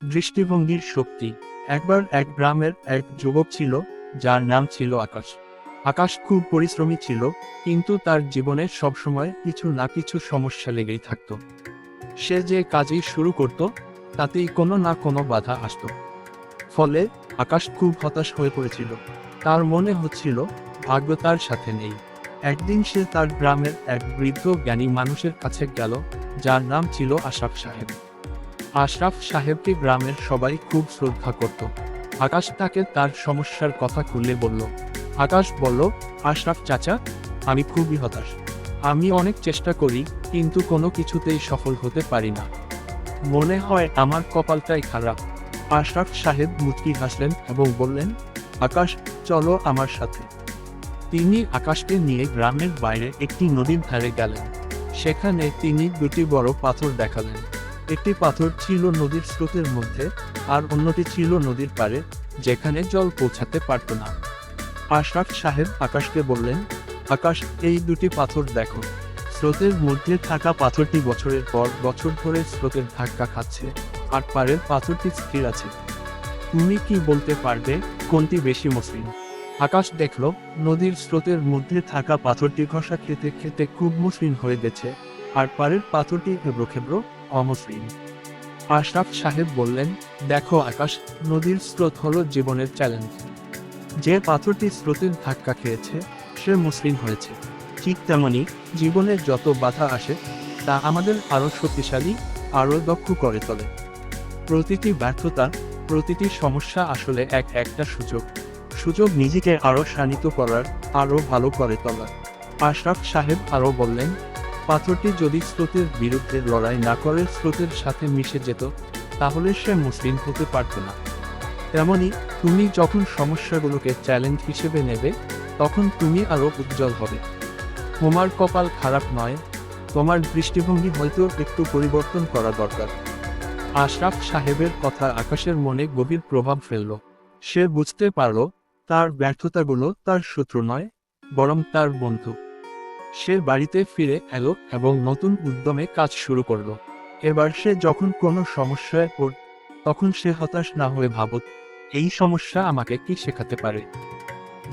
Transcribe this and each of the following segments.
দৃষ্টিভঙ্গির শক্তি। একবার এক গ্রামের এক যুবক ছিল, যার নাম ছিল আকাশ। আকাশ খুব পরিশ্রমী ছিল, কিন্তু তার জীবনে সবসময় কিছু না কিছু সমস্যা লেগেই থাকত। সে যে কাজই শুরু করত, তাতেই কোনো না কোনো বাধা আসত। ফলে আকাশ খুব হতাশ হয়ে পড়েছিল। তার মনে হচ্ছিল ভাগ্য তার সাথে নেই। একদিন সে তার গ্রামের এক বৃদ্ধ জ্ঞানী মানুষের কাছে গেল, যার নাম ছিল আশরাফ সাহেব। আশরাফ সাহেবকে গ্রামের সবাই খুব শ্রদ্ধা করত। আকাশ তাকে তার সমস্যার কথা খুলে বলল। আকাশ বলল, আশরাফ চাচা, আমি খুবই হতাশ। আমি অনেক চেষ্টা করি, কিন্তু কোনো কিছুতেই সফল হতে পারি না। মনে হয় আমার কপালটাই খারাপ। আশরাফ সাহেব মুচকি হাসলেন এবং বললেন, আকাশ, চলো আমার সাথে। তিনি আকাশকে নিয়ে গ্রামের বাইরে একটি নদীর ধারে গেলেন। সেখানে তিনি দুটি বড় পাথর দেখালেন। একটি পাথর ছিল নদীর স্রোতের মধ্যে, আর অন্যটি ছিল নদীর পাড়ে, যেখানে জল পৌঁছাতে পারত না। আশরাফ সাহেব আকাশকে বললেন, আকাশ, এই দুটি পাথর দেখো। স্রোতের মধ্যে থাকা পাথরটি বছরের পর বছর ধরে স্রোতের ধাক্কা খাচ্ছে, আর পাড়ের পাথরটি স্থির আছে। তুমি কি বলতে পারবে কোনটি বেশি মসৃণ? আকাশ দেখল নদীর স্রোতের মধ্যে থাকা পাথরটি ঘষা খেতে খেতে খুব মসৃণ হয়ে গেছে, আর পাড়ের পাথরটি খেব্রো খেব্রো অমসৃণ। আশরাফ সাহেব বললেন, দেখো আকাশ, নদীর স্রোত হলো জীবনের চ্যালেঞ্জ। যে পাথরটি স্রোতের ধাক্কা খেয়েছে, সে মসৃণ হয়েছে। ঠিক তেমনি জীবনে যত বাধা আসে, তা আমাদের আরও শক্তিশালী, আরও দক্ষ করে তোলে। প্রতিটি ব্যর্থতা, প্রতিটি সমস্যা আসলে একটা সুযোগ নিজেকে আরও শানিত করার, আরও ভালো করে তোলার। আশরাফ সাহেব আরও বললেন, পাথরটি যদি স্রোতের বিরুদ্ধে লড়াই না করে স্রোতের সাথে মিশে যেত, তাহলে সে মসৃণ হতে পারত না। তেমনি তুমি যখন সমস্যাগুলোকে চ্যালেঞ্জ হিসেবে নেবে, তখন তুমি আরও উজ্জ্বল হবে। তোমার কপাল খারাপ নয়, তোমার দৃষ্টিভঙ্গি হয়তো একটু পরিবর্তন করা দরকার। আশরাফ সাহেবের কথা আকাশের মনে গভীর প্রভাব ফেলল। সে বুঝতে পারল, তার ব্যর্থতাগুলো তার শত্রু নয়, বরং তার বন্ধু। সে বাড়িতে ফিরে এলো এবং নতুন উদ্যমে কাজ শুরু করলো। এবার সে যখন কোনো সমস্যায় পড়ে, তখন সে হতাশ না হয়ে ভাবত, এই সমস্যা আমাকে কি শেখাতে পারে।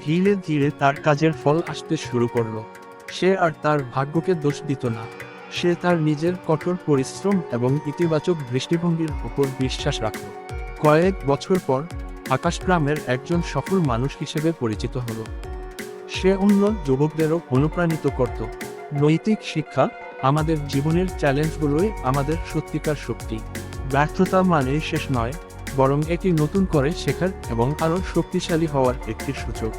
ধীরে ধীরে তার কাজের ফল আসতে শুরু করলো। সে আর তার ভাগ্যকে দোষ দিত না। সে তার নিজের কঠোর পরিশ্রম এবং ইতিবাচক দৃষ্টিভঙ্গির উপর বিশ্বাস রাখল। কয়েক বছর পর আকাশ গ্রামের একজন সফল মানুষ হিসেবে পরিচিত হলো। সে অন্য যুবকদেরও অনুপ্রাণিত করত। নৈতিক শিক্ষা, আমাদের জীবনের চ্যালেঞ্জগুলোই আমাদের সত্যিকার শক্তি। ব্যর্থতা মানে শেষ নয়, বরং এটি নতুন করে শেখার এবং আরও শক্তিশালী হওয়ার একটি সুযোগ।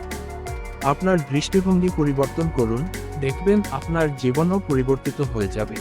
আপনার দৃষ্টিভঙ্গি পরিবর্তন করুন, দেখবেন আপনার জীবনও পরিবর্তিত হয়ে যাবে।